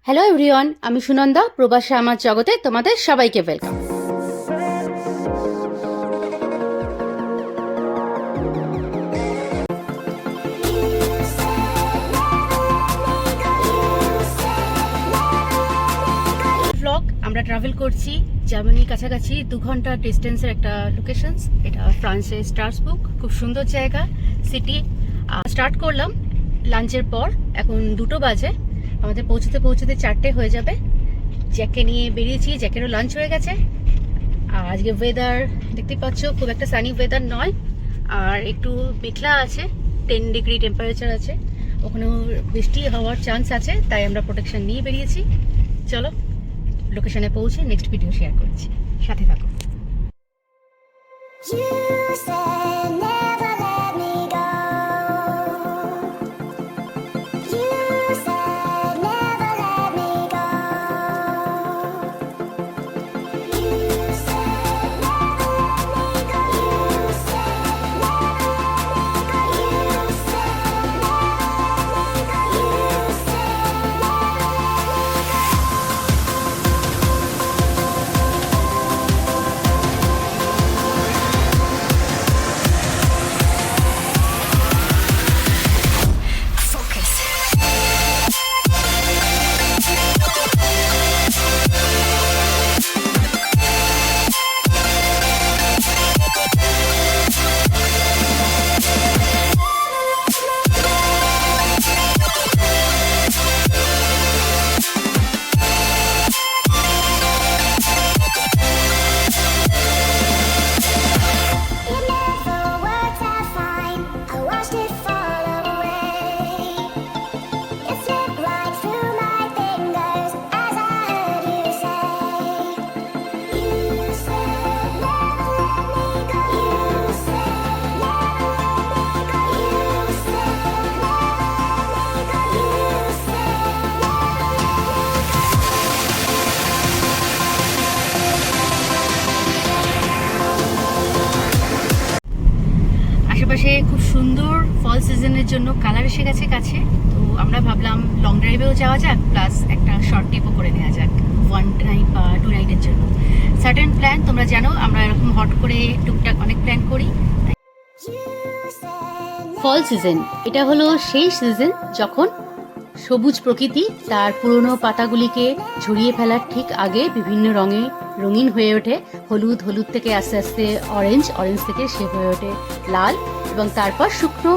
Hello everyone, আমি সুনন্দা। প্রবাসে আমার জগতে তোমাদের সবাইকে ওয়েলকাম। ব্লগ আমরা ট্রাভেল করছি জার্মানির কাছাকাছি 2 ঘন্টা ডিস্টেন্সের একটা লোকেশনস। এটা ফ্রান্সের স্ট্রাসবুর্গ, খুব সুন্দর জায়গা, সিটি। স্টার্ট করলাম লাঞ্চের পর, এখন 2টো বাজে, আমাদের পৌঁছতে পৌঁছতে 4টে হয়ে যাবে। জ্যাককে নিয়ে বেরিয়েছি, জ্যাকেরও লাঞ্চ হয়ে গেছে। আর আজকে ওয়েদার দেখতে পাচ্ছ, খুব একটা সানি ওয়েদার নয়, আর একটু মেঘলা আছে, 10 ডিগ্রি টেম্পারেচার আছে, ওখানেও বৃষ্টি হওয়ার চান্স আছে, তাই আমরা প্রোটেকশন নিয়ে বেরিয়েছি। চলো লোকেশনে পৌঁছে নেক্সট ভিডিও শেয়ার করছি, সাথে থাকো। আশেপাশে খুব সুন্দর ফল সিজনের জন্য কালার এসে গেছে কাছে, তো আমরা ভাবলাম লং ড্রাইভেও যাওয়া যাক, প্লাস একটা শর্ট ট্রিপও করে নেওয়া যাক 1 নাইট বা 2 নাইটের জন্য। সার্টেন প্ল্যান, তোমরা জানো আমরা এরকম হট করে টুকটাক অনেক প্ল্যান করি। ফল সিজন, এটা হলো সেই সিজন যখন সবুজ প্রকৃতি তার পুরনো পাতাগুলিকে ঝরিয়ে ফেলার ঠিক আগে বিভিন্ন রঙে রঙিন হয়ে ওঠে। হলুদ, হলুদ থেকে আস্তে আস্তে অরেঞ্জ, অরেঞ্জ থেকে সে হয়ে ওঠে লাল, এবং তারপর শুকনো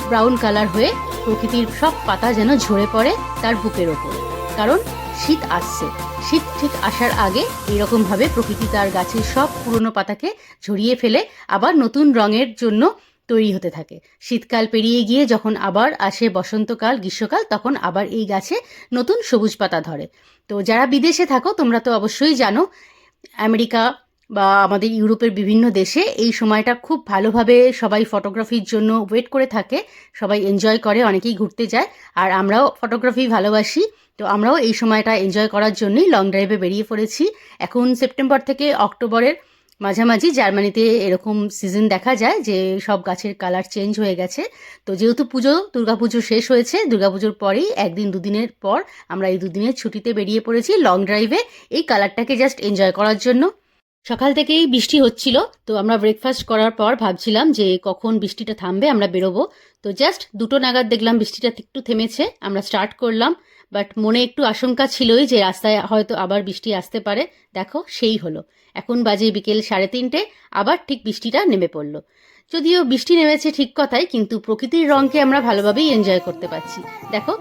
ব্রাউন কালার হয়ে প্রকৃতির সব পাতা যেন ঝরে পড়ে তার বুকের ওপর। কারণ শীত আসছে, শীত ঠিক আসার আগে এরকমভাবে প্রকৃতি তার গাছের সব পুরনো পাতাকে ঝরিয়ে ফেলে আবার নতুন রঙের জন্য তৈরি হতে থাকে। শীতকাল পেরিয়ে গিয়ে যখন আবার আসে বসন্তকাল, গ্রীষ্মকাল, তখন আবার এই গাছে নতুন সবুজ পাতা ধরে। তো যারা বিদেশে থাকো তোমরা তো অবশ্যই জানো, আমেরিকা বা আমাদের ইউরোপের বিভিন্ন দেশে এই সময়টা খুব ভালোভাবে সবাই ফটোগ্রাফির জন্য ওয়েট করে থাকে, সবাই এনজয় করে, অনেকেই ঘুরতে যায়, আর আমরাও ফটোগ্রাফি ভালোবাসি। তো আমরাও এই সময়টা এনজয় করার জন্যই লং ড্রাইভে বেরিয়ে পড়েছি। এখন সেপ্টেম্বর থেকে অক্টোবরের মাঝামাঝি জার্মানিতে এরকম সিজন দেখা যায় যে সব গাছের কালার চেঞ্জ হয়ে গেছে। তো যেহেতু দুর্গাপুজো শেষ হয়েছে, দুর্গাপুজোর পরেই 1-2 দিনের পর আমরা এই 2 দিনের ছুটিতে বেরিয়ে পড়েছি লং ড্রাইভে, এই কালারটাকে জাস্ট এনজয় করার জন্য। সকাল থেকেই বৃষ্টি হচ্ছিল, তো আমরা ব্রেকফাস্ট করার পর ভাবছিলাম যে কখন বৃষ্টিটা থামবে, আমরা বেরোবো। তো জাস্ট 2টো নাগাদ দেখলাম বৃষ্টিটা একটু থেমেছে, আমরা স্টার্ট করলাম। বাট মনে একটু আশঙ্কা ছিলই যে রাস্তায় হয়তো আবার বৃষ্টি আসতে পারে। দেখো সেই হলো, এখন বাজে বিকেল 3:30, আবার ঠিক বৃষ্টিটা নেমে পড়লো। যদিও বৃষ্টি নেমেছে ঠিক কথাই, কিন্তু প্রকৃতির রঙকে আমরা ভালোভাবেই এনজয় করতে পারছি। দেখো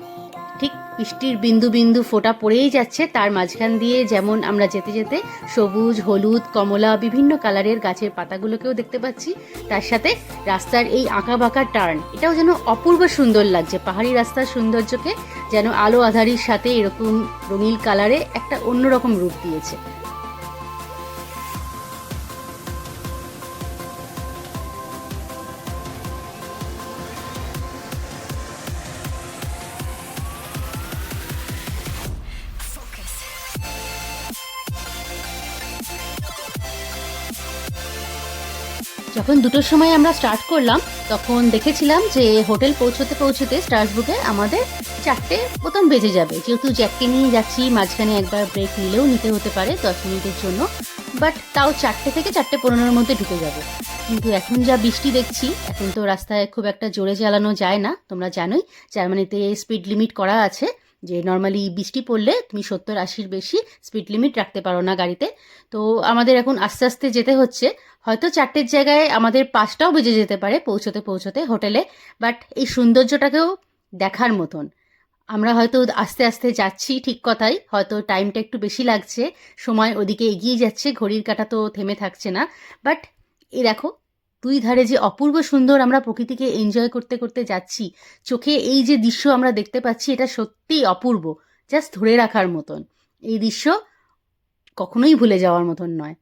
ঠিক বৃষ্টির বিন্দু বিন্দু ফোঁটা পড়েই যাচ্ছে, তার মাঝখান দিয়ে যেমন আমরা যেতে যেতে সবুজ, হলুদ, কমলা বিভিন্ন কালারের গাছের পাতাগুলোকেও দেখতে পাচ্ছি। তার সাথে রাস্তার এই আঁকা বাঁকা টার্ন, এটাও যেন অপূর্ব সুন্দর লাগছে। পাহাড়ি রাস্তার সৌন্দর্যকে যেন আলো আঁধারির সাথে এরকম রঙিন কালারে একটা অন্যরকম রূপ দিয়েছে। যখন 2টোর সময় আমরা স্টার্ট করলাম তখন দেখেছিলাম যে হোটেল পৌঁছতে পৌঁছতে স্টার্সবুকে আমাদের 4টে মতন বেজে যাবে, যেহেতু জ্যাককে নিয়ে যাচ্ছি মাঝখানে একবার ব্রেক নিলেও নিতে হতে পারে 10 মিনিটের জন্য, বাট তাও 4টে থেকে 4:15-এর মধ্যে ঢুকে যাব। কিন্তু এখন যা বৃষ্টি দেখছি, এখন তো রাস্তায় খুব একটা জোরে চালানো যায় না, তোমরা জানোই জার্মানিতে স্পিড লিমিট করা আছে, যে নর্মালি বৃষ্টি পড়লে তুমি 70-80-র বেশি স্পিড লিমিট রাখতে পারো না গাড়িতে। তো আমাদের এখন আস্তে আস্তে যেতে হচ্ছে, হয়তো 4টের জায়গায় আমাদের 5টাও বেজে যেতে পারে পৌঁছতে পৌঁছতে হোটেলে, বাট এই সৌন্দর্যটাকেও দেখার মতন। আমরা হয়তো আস্তে আস্তে যাচ্ছি, ঠিক কথাই, হয়তো টাইমটা একটু বেশি লাগছে, সময় ওদিকে এগিয়ে যাচ্ছে, ঘড়ির কাঁটা তো থেমে থাকছে না, বাট এই দেখো দুই ধারে যে অপূর্ব সুন্দর আমরা প্রকৃতিকে এনজয় করতে করতে যাচ্ছি, চোখে এই যে দৃশ্য আমরা দেখতে পাচ্ছি এটা সত্যিই অপূর্ব, জাস্ট ধরে রাখার মতন। এই দৃশ্য কখনোই ভুলে যাওয়ার মতন নয়।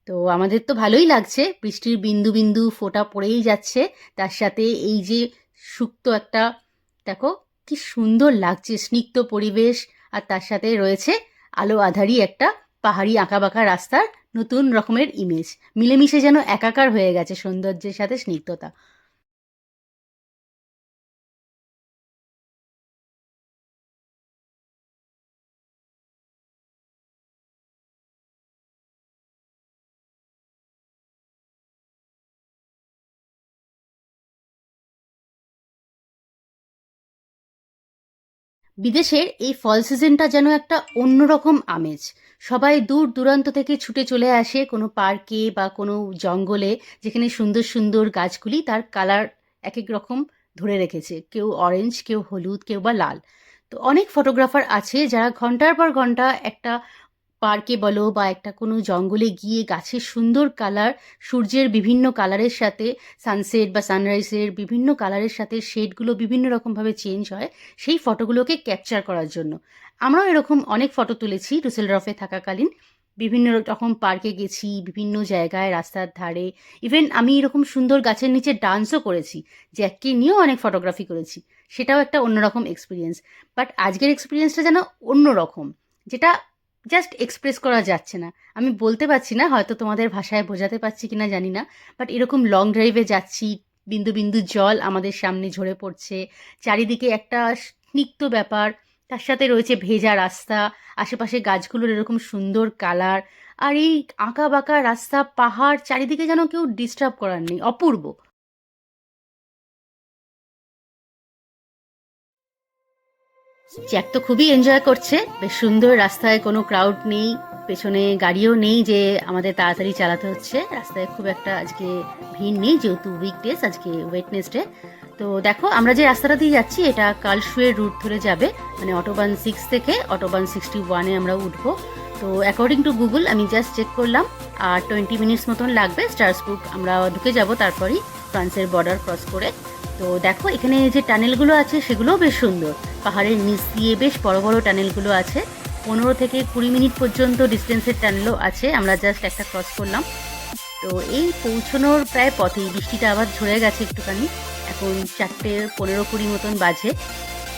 তো আমাদের তো ভালোই লাগছে, বৃষ্টির বিন্দু বিন্দু ফোঁটা পড়েই যাচ্ছে, তার সাথে এই যে শুক্ত একটা, দেখো কি সুন্দর লাগছে স্নিগ্ধ পরিবেশ, আর তার সাথে রয়েছে আলো আধারি একটা পাহাড়ি আঁকাবাঁকা রাস্তার নতুন রকমের ইমেজ, মিলেমিশে যেন একাকার হয়ে গেছে সৌন্দর্যের সাথে স্নিগ্ধতা। বিদেশের এই ফল সিজনটা যেন একটা অন্যরকম আমেজ, সবাই দূর দূরান্ত থেকে ছুটে চলে আসে কোনো পার্কে বা কোনো জঙ্গলে, যেখানে সুন্দর সুন্দর গাছগুলি তার কালার এক এক রকম ধরে রেখেছে, কেউ অরেঞ্জ, কেউ হলুদ, কেউ বা লাল। তো অনেক ফটোগ্রাফার আছে যারা ঘন্টার পর ঘন্টা একটা পার্কে বলো বা একটা কোনো জঙ্গলে গিয়ে গাছের সুন্দর কালার, সূর্যের বিভিন্ন কালারের সাথে সানসেট বা সানরাইজের বিভিন্ন কালারের সাথে শেডগুলো বিভিন্ন রকমভাবে চেঞ্জ হয়, সেই ফটোগুলোকে ক্যাপচার করার জন্য। আমরাও এরকম অনেক ফটো তুলেছি ডুসেলডর্ফে থাকাকালীন, বিভিন্ন রকম পার্কে গেছি, বিভিন্ন জায়গায় রাস্তার ধারে, ইভেন আমি এরকম সুন্দর গাছের নিচে ডান্সও করেছি, জ্যাককে নিয়েও অনেক ফটোগ্রাফি করেছি, সেটাও একটা অন্যরকম এক্সপিরিয়েন্স। বাট আজকের এক্সপিরিয়েন্সটা যেন অন্যরকম, যেটা জাস্ট এক্সপ্রেস করা যাচ্ছে না, আমি বলতে পারছি না, হয়তো তোমাদের ভাষায় বোঝাতে পারছি কিনা জানি না, বাট এরকম লং ড্রাইভে যাচ্ছি, বিন্দু বিন্দু জল আমাদের সামনে ঝরে পড়ছে, চারিদিকে একটা স্নিগ্ধ ব্যাপার, তার সাথে রয়েছে ভেজা রাস্তা, আশেপাশে গাছগুলোর এরকম সুন্দর কালার, আর এই আঁকা বাঁকা রাস্তা, পাহাড়, চারিদিকে যেন কেউ ডিস্টার্ব করার নেই, অপূর্ব। জ্যাক তো খুবই এনজয় করছে, বেশ সুন্দর, রাস্তায় কোনো ক্রাউড নেই, পেছনে গাড়িও নেই যে আমাদের তাড়াতাড়ি চালাতে হচ্ছে, রাস্তায় খুব একটা আজকে ভিড় নেই, যেহেতু উইকডেজ, আজকে ওয়েডনেসডে। তো দেখো আমরা যে রাস্তাটা দিয়ে যাচ্ছি এটা কার্লসরুহের রুট ধরে যাবে, মানে অটোবান 6 থেকে অটোবান 61-এ আমরা উঠবো। তো অ্যাকর্ডিং টু গুগল আমি জাস্ট চেক করলাম, আর 20 মিনিটস মতন লাগবে, স্টার্সবুক আমরা ঢুকে যাব তারপরই ফ্রান্সের বর্ডার ক্রস করে। তো দেখো এখানে যে টানেলগুলো আছে সেগুলোও বেশ সুন্দর, পাহাড়ের নিচ দিয়ে বেশ বড় বড় টানেলগুলো আছে, 15 থেকে 20 মিনিট পর্যন্ত ডিস্টেন্সের টানেলও আছে, আমরা জাস্ট একটা ক্রস করলাম। তো এই পৌঁছানোর প্রায় পথেই বৃষ্টিটা আবার ঝরে গেছে একটুখানি, এখন 4:15-20 মতন বাজে।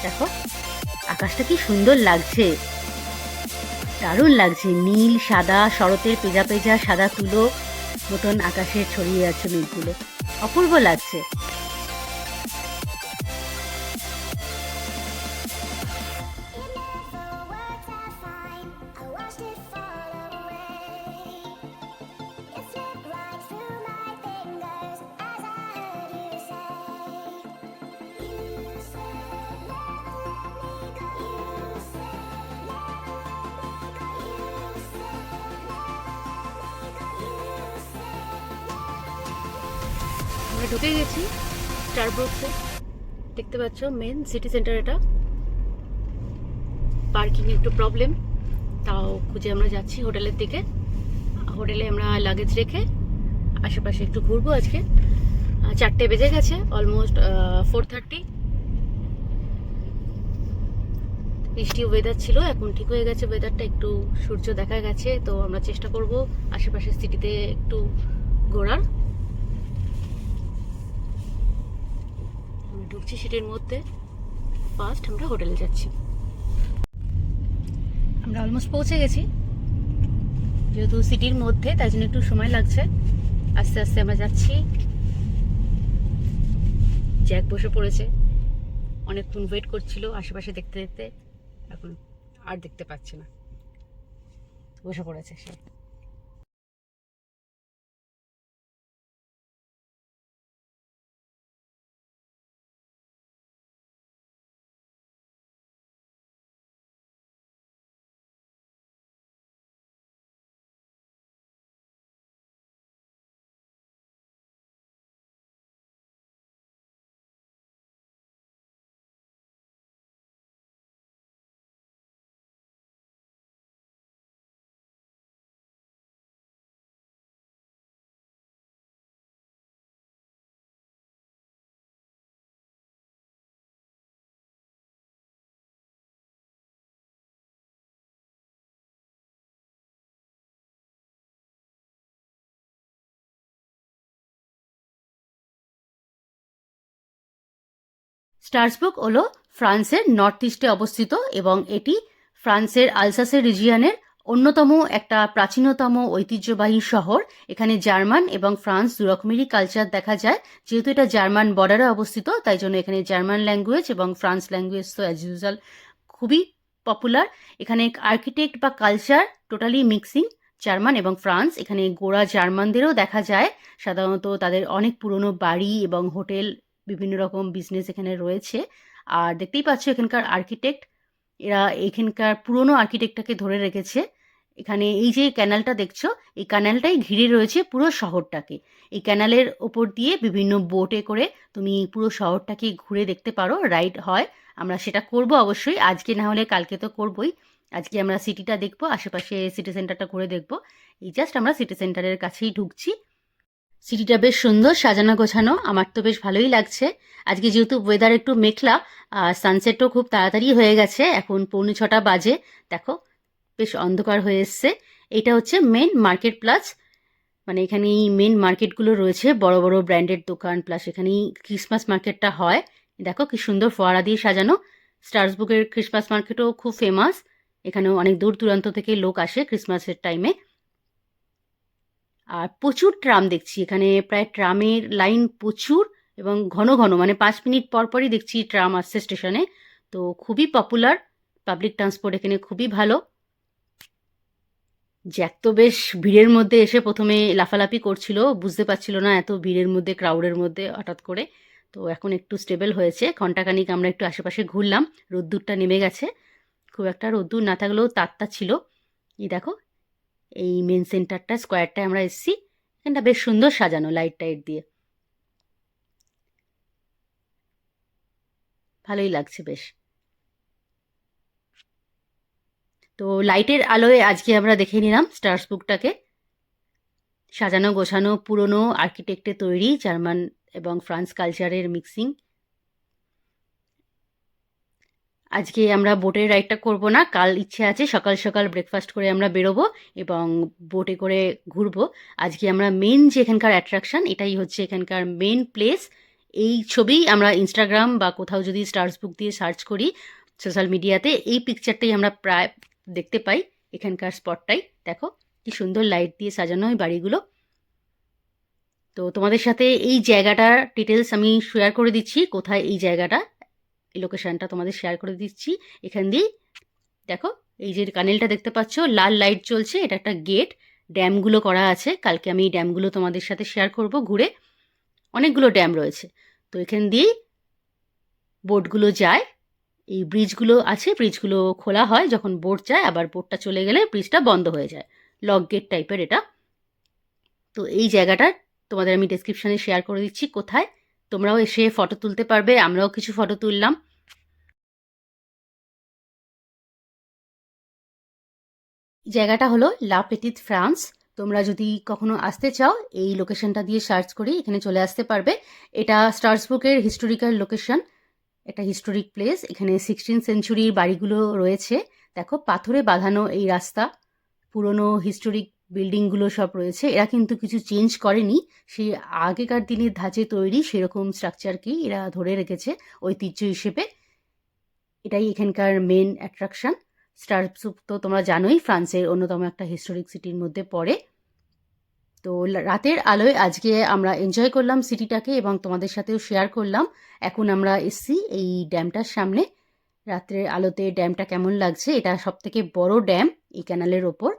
দেখো আকাশটা কি সুন্দর লাগছে, দারুণ লাগছে, নীল সাদা শরতের পেজা পেজা সাদা তুলো মতন আকাশে ছড়িয়ে আছে মেঘগুলো, অপূর্ব লাগছে। আমরা ঢুকে গেছি স্টারবাকসে, দেখতে পাচ্ছ মেন সিটি সেন্টার এটা, পার্কিং একটু প্রবলেম, তাও খুঁজে আমরা যাচ্ছি হোটেলের দিকে। হোটেলে আমরা লাগেজ রেখে আশেপাশে একটু ঘুরবো আজকে। 4টে বেজে গেছে, অলমোস্ট 4:30। বৃষ্টি ওয়েদার ছিল, এখন ঠিক হয়ে গেছে ওয়েদারটা, একটু সূর্য দেখা গেছে, তো আমরা চেষ্টা করব আশেপাশের সিটিতে একটু ঘোরার। আমরা ঢুকছি সিটির মধ্যে, ফার্স্ট আমরা হোটেলে যাচ্ছি। আমরা অলমোস্ট পৌঁছে গেছি, যেহেতু সিটির মধ্যে তাই জন্য একটু সময় লাগছে, আস্তে আস্তে আমরা যাচ্ছি। জ্যাক বসে পড়েছে, অনেকক্ষণ ওয়েট করছিল আশেপাশে দেখতে দেখতে, এখন আর দেখতে পাচ্ছে না, বসে পড়েছে সে। স্ট্রাসবুর্গ হলো ফ্রান্সের নর্থ ইস্টে অবস্থিত এবং এটি ফ্রান্সের আলসাসের রিজিয়নের অন্যতম একটা প্রাচীনতম ঐতিহ্যবাহী শহর। এখানে জার্মান এবং ফ্রান্স দুরকমেরই কালচার দেখা যায়। যেহেতু এটা জার্মান বর্ডারে অবস্থিত, তাই জন্য এখানে জার্মান ল্যাঙ্গুয়েজ এবং ফ্রান্স ল্যাঙ্গুয়েজ তো অ্যাজ ইউজুয়াল খুবই পপুলার। এখানে আর্কিটেক্ট বা কালচার টোটালি মিক্সিং জার্মান এবং ফ্রান্স। এখানে গোড়া জার্মানদেরও দেখা যায়, সাধারণত তাদের অনেক পুরনো বাড়ি এবং হোটেল, বিভিন্ন রকম বিজনেস এখানে রয়েছে। আর দেখতেই পাচ্ছ এখানকার আর্কিটেক্ট, এরা এখানকার পুরনো আর্কিটেক্টটাকে ধরে রেখেছে। এখানে এই যে ক্যানালটা দেখছো, এই ক্যানালটাই ঘিরে রয়েছে পুরো শহরটাকে। এই ক্যানালের ওপর দিয়ে বিভিন্ন বোটে করে তুমি পুরো শহরটাকে ঘুরে দেখতে পারো, রাইড হয়। আমরা সেটা করব অবশ্যই, আজকে না হলে কালকে তো করবই। আজকে আমরা সিটিটা দেখবো, আশেপাশে সিটি সেন্টারটা ঘুরে দেখবো। এই জাস্ট আমরা সিটি সেন্টারের কাছেই ঢুকছি। সিটিটা বেশ সুন্দর সাজানো গোছানো, আমার তো বেশ ভালোই লাগছে। আজকে যেহেতু ওয়েদার একটু মেঘলা, সানসেটও খুব তাড়াতাড়ি হয়ে গেছে, এখন 6:45 বাজে। দেখো বেশ অন্ধকার হয়ে এসছে। এটা হচ্ছে মেন মার্কেট প্লাস, মানে এখানেই মেন মার্কেটগুলো রয়েছে, বড় বড় ব্র্যান্ডের দোকান, প্লাস এখানেই ক্রিসমাস মার্কেটটা হয়। দেখো কি সুন্দর ফোয়ারা দিয়ে সাজানো। স্ট্রাসবুর্গের ক্রিসমাস মার্কেটও খুব ফেমাস, এখানেও অনেক দূর দূরান্ত থেকে লোক আসে ক্রিসমাসের টাইমে। আর প্রচুর ট্রাম দেখছি এখানে, প্রায় ট্রামের লাইন প্রচুর এবং ঘন ঘন, মানে 5 মিনিট পর পরই দেখছি ট্রাম আসছে স্টেশনে। তো খুবই পপুলার, পাবলিক ট্রান্সপোর্ট এখানে খুবই ভালো। জ্যাক তো বেশ ভিড়ের মধ্যে এসে প্রথমে লাফালাফি করছিল, বুঝতে পারছিল না এত ভিড়ের মধ্যে, ক্রাউডের মধ্যে হঠাৎ করে। তো এখন একটু স্টেবল হয়েছে, ঘন্টাখানিক আমরা একটু আশেপাশে ঘুরলাম, রোদ্দুরটা নেমে গেছে। খুব একটা রোদ্দুর না থাকলেও তারটা ছিল। এই দেখো এই মেন সেন্টারটা, স্কোয়ারটায় আমরা এসেছি। এখানটা বেশ সুন্দর সাজানো লাইট টাইট দিয়ে, ভালোই লাগছে বেশ। তো লাইটের আলোয় আজকে আমরা দেখে নিলাম স্ট্রাসবুর্গটাকে, সাজানো গোছানো, পুরনো আর্কিটেক্টে তৈরি, জার্মান এবং ফ্রান্স কালচারের মিক্সিং। আজকে আমরা বোটের রাইডটা করব না, কাল ইচ্ছে আছে সকাল সকাল ব্রেকফাস্ট করে আমরা বেরোবো এবং বোটে করে ঘুরবো। আজকে আমরা মেন যে এখানকার অ্যাট্রাকশন, এটাই হচ্ছে এখানকার মেন প্লেস। এই ছবি আমরা ইনস্টাগ্রাম বা কোথাও যদি স্টারসবুক দিয়ে সার্চ করি সোশ্যাল মিডিয়াতে, এই পিকচারটাই আমরা প্রায় দেখতে পাই। এখানকার স্পটটাই দেখো কি সুন্দর লাইট দিয়ে সাজানো হয় বাড়িগুলো। তো তোমাদের সাথে এই জায়গাটার ডিটেলস আমি শেয়ার করে দিচ্ছি, কোথায় এই জায়গাটা, এই লোকেশনটা তোমাদের শেয়ার করে দিচ্ছি। এখান দিয়ে দেখো এই যে কানেলটা দেখতে পাচ্ছ, লাল লাইট জ্বলছে, এটা একটা গেট। ড্যামগুলো করা আছে, কালকে আমি এই ড্যামগুলো তোমাদের সাথে শেয়ার করব ঘুরে। অনেকগুলো ড্যাম রয়েছে। তো এখান দিয়েই বোটগুলো যায়, এই ব্রিজগুলো আছে, ব্রিজগুলো খোলা হয় যখন বোট যায়, আবার বোটটা চলে গেলে ব্রিজটা বন্ধ হয়ে যায়। লক গেট টাইপের এটা। তো এই জায়গাটা তোমাদের আমি ডেসক্রিপশানে শেয়ার করে দিচ্ছি কোথায়, তোমরাও এসে ফটো তুলতে পারবে, আমরাও কিছু ফটো তুললাম। জায়গাটা হলো লা পেটিত ফ্রান্স। তোমরা যদি কখনো আসতে চাও এই লোকেশনটা দিয়ে সার্চ করি এখানে চলে আসতে পারবে। এটা স্ট্রাসবুর্গের হিস্টোরিক্যাল লোকেশন, একটা হিস্টোরিক প্লেস। এখানে 16th সেঞ্চুরির বাড়িগুলো রয়েছে। দেখো পাথরে বাঁধানো এই রাস্তা, পুরনো হিস্টোরিক বিল্ডিংগুলো সব রয়েছে। এরা কিন্তু কিছু চেঞ্জ করেনি, সেই আগেকার দিনের ধাঁচে তৈরি সেরকম স্ট্রাকচারকেই এরা ধরে রেখেছে ঐতিহ্য হিসেবে। এটাই এখানকার মেন অ্যাট্রাকশন। স্ট্রাসবুর্গ তো তোমরা জানোই ফ্রান্সের অন্যতম একটা হিস্টোরিক সিটির মধ্যে পড়ে। তো রাতের আলোয় আজকে আমরা এনজয় করলাম সিটিটাকে এবং তোমাদের সাথেও শেয়ার করলাম। এখন আমরা এসছি এই ড্যামটার সামনে। রাত্রের আলোতে ড্যামটা কেমন লাগছে, এটা সবথেকে বড় ড্যাম এই ক্যানালের ওপর।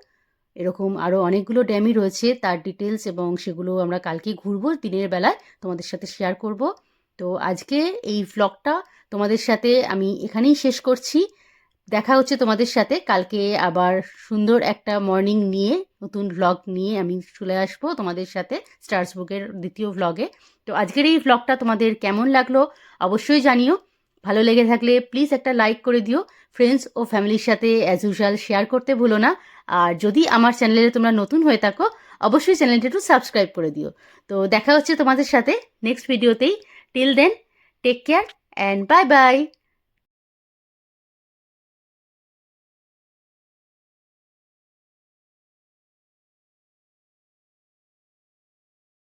এরকম আরও অনেকগুলো ড্যামই রয়েছে, তার ডিটেলস এবং সেগুলো আমরা কালকে ঘুরবো, দিনের বেলায় তোমাদের সাথে শেয়ার করব। তো আজকে এই ভ্লগটা তোমাদের সাথে আমি এখানেই শেষ করছি। দেখা হচ্ছে তোমাদের সাথে কালকে আবার সুন্দর একটা মর্নিং নিয়ে, নতুন ভ্লগ নিয়ে আমি চলে আসবো তোমাদের সাথে স্টার্সবুকের দ্বিতীয় ভ্লগে। তো আজকের এই ভ্লগটা তোমাদের কেমন লাগলো অবশ্যই জানিও। ভালো লেগে থাকলে প্লিজ একটা লাইক করে দিও। ফ্রেন্ডস ও ফ্যামিলির সাথে অ্যাজ ইউজুয়াল শেয়ার করতে ভুলো না। আর যদি আমার চ্যানেলে তোমরা নতুন হয়ে থাকো অবশ্যই চ্যানেলটা একটু সাবস্ক্রাইব করে দিও। তো দেখা হচ্ছে তোমাদের সাথে নেক্সট ভিডিওতেই। Till then take care and bye by.